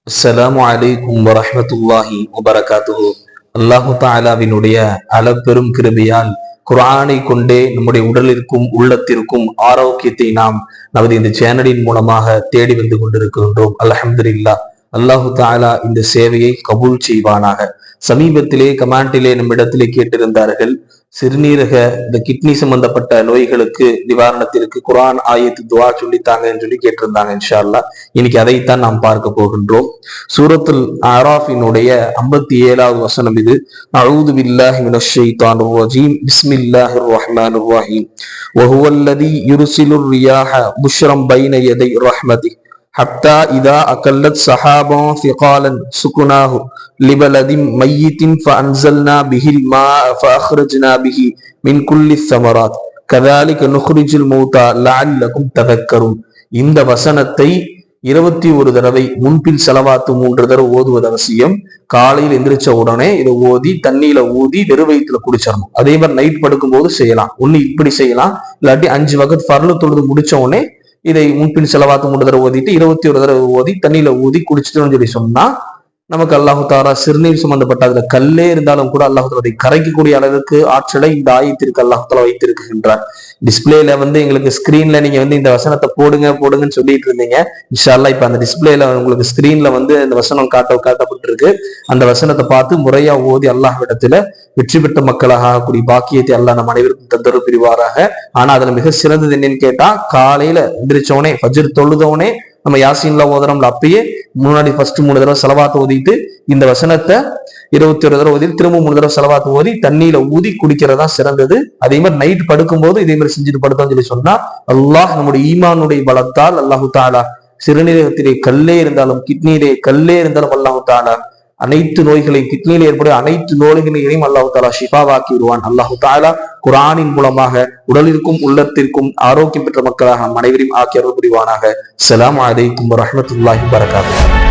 அஸ்ஸலாமு அலைக்கும் வரஹ்மத்துல்லாஹி வபரகாத்துஹு. அல்லாஹு தாலாவினுடைய அளப்பெரும் கிருபையால் குர்ஆனை கொண்டே நம்முடைய உடலிற்கும் உள்ளத்திற்கும் ஆரோக்கியத்தை நாம் நமது இந்த சேனலின் மூலமாக தேடி வந்து கொண்டிருக்கின்றோம். அல்ஹம்துலில்லாஹ். அல்லாஹு தாலா இந்த சேவையை கபூல் செய்வானாக. சமீபத்திலே கமாண்டிலே நம்மிடத்திலே கேட்டிருந்தார்கள், சிறுநீரக இந்த கிட்னி சம்பந்தப்பட்ட நோய்களுக்கு நிவாரணத்திற்கு குர்ஆன் ஆயத்து துவா சொல்லித்தாங்கன்னு சொல்லி கேட்டிருந்தாங்க. இன்ஷா அல்லாஹ் இன்னைக்கு அதைத்தான் நாம் பார்க்க போகின்றோம். சூரத்துல் அராஃபினுடைய 57வது வசனம் இது. அஊது பில்லாஹி மினஷ் ஷைத்தானிர் ரஜீம். பிஸ்மில்லாஹிர் ரஹ்மானிர் ரஹீம். வஹுவல்லதீ யுர்சிலுர் ரியாஹ புஷ்ரம் பைன யதை ரஹ்மதி ஹத்தா இதா அகல்லத் ஸஹாபன் ஸிகாலன் சுகுனாஹு லிபலதின் மையித்தின் ஃபஅன்ஸல்னா பிஹில் மாஅ ஃபஅக்ரஜ்னா பிஹி மின் குல்லி ஸமராத் கஸாலிக நுக்ரிஜுல் மௌதா லஅல்லகும் ததக்கரும். இந்த வசனத்தை 21 தடவை முன்பில் ஸலவாத்து 3 தடவை ஓதுவது அவசியம். காலையில் எந்திரிச்ச உடனே இதை ஓதி தண்ணியில ஊதி வெறு வயிற்றுல குடிச்சிடணும். அதே மாதிரி நைட் படுக்கும் போது செய்யலாம். ஒண்ணு இப்படி செய்யலாம், இல்லாட்டி 5 வகத் ஃபர்லு தொழுது முடிச்ச உடனே இதை முன்பின் செலவாத்து 3 தடவை ஓதிட்டு 21 தடவை ஓதி தண்ணியில ஊதி குடிச்சிட்டோம்னு சொல்லி சொன்னா நமக்கு அல்லாஹு தாலா சிறுநீர் சம்பந்தப்பட்ட அதுல கல்லே இருந்தாலும் கூட அல்லாஹு தாலா அதை கரைக்கக்கூடிய அளவுக்கு ஆற்றலை இந்த ஆயத்திற்கு அல்லாஹு தாலா வைத்திருக்கின்றார். டிஸ்பிளேல எங்களுக்கு ஸ்கிரீன்ல நீங்க இந்த வசனத்தை போடுங்கன்னு சொல்லிட்டு இருந்தீங்க. இன்ஷா அல்லாஹ் இப்ப அந்த டிஸ்பிளேல உங்களுக்கு ஸ்கிரீன்ல இந்த வசனம் காட்டப்பட்டிருக்கு. அந்த வசனத்தை பார்த்து முறையா ஓதி அல்லாஹ்விடத்துல வெற்றி பெற்ற மக்களாக ஆகக்கூடிய பாக்கியத்தை அல்லாஹ் நம் அனைவருக்கும் தந்தரு பிரிவாராக. ஆனா அதுல மிக சிறந்தது என்னன்னு கேட்டா, காலையில எந்திரிச்சோனே ஃபஜ்ர் தொழுதோனே நம்ம யாசீன்ல ஓதுறோம்ல, அப்பயே முன்னாடி ஃபர்ஸ்ட் 3 தடவை ஸலவாத் ஓதிட்டு இந்த வசனத்தை 21 தடவை ஓதி திரும்ப 3 தடவை ஸலவாத் ஓதி தண்ணியில ஊதி குடிக்கிறதா சிறந்தது. அதே மாதிரி நைட் படுக்கும்போது இதே மாதிரி செஞ்சுட்டு படுத்தோம்னு சொல்லி சொன்னா அல்லாஹ் நம்முடைய ஈமானுடைய பலத்தால் அல்லாஹு தாலா சிறுநீரகத்திலே கல்லே இருந்தாலும் கிட்னியிலே கல்லே இருந்தாலும் அல்லாஹு தாலா அனைத்து நோய்களையும் கிட்னியில் ஏற்படும் அனைத்து நோய்களையும் அல்லாஹு தாலா ஷிஃபாவாக்கி விடுவான். அல்லாஹு தாலா குர்ஆனின் மூலமாக உடலிற்கும் உள்ளத்திற்கும் ஆரோக்கியம் பெற்ற மக்களாக நம் அனைவரையும் ஆக்கி அருள் புரிவானாக. அஸ்ஸலாமு அலைக்கும் வரஹ்மத்துல்லாஹி வபரகாத்துஹு.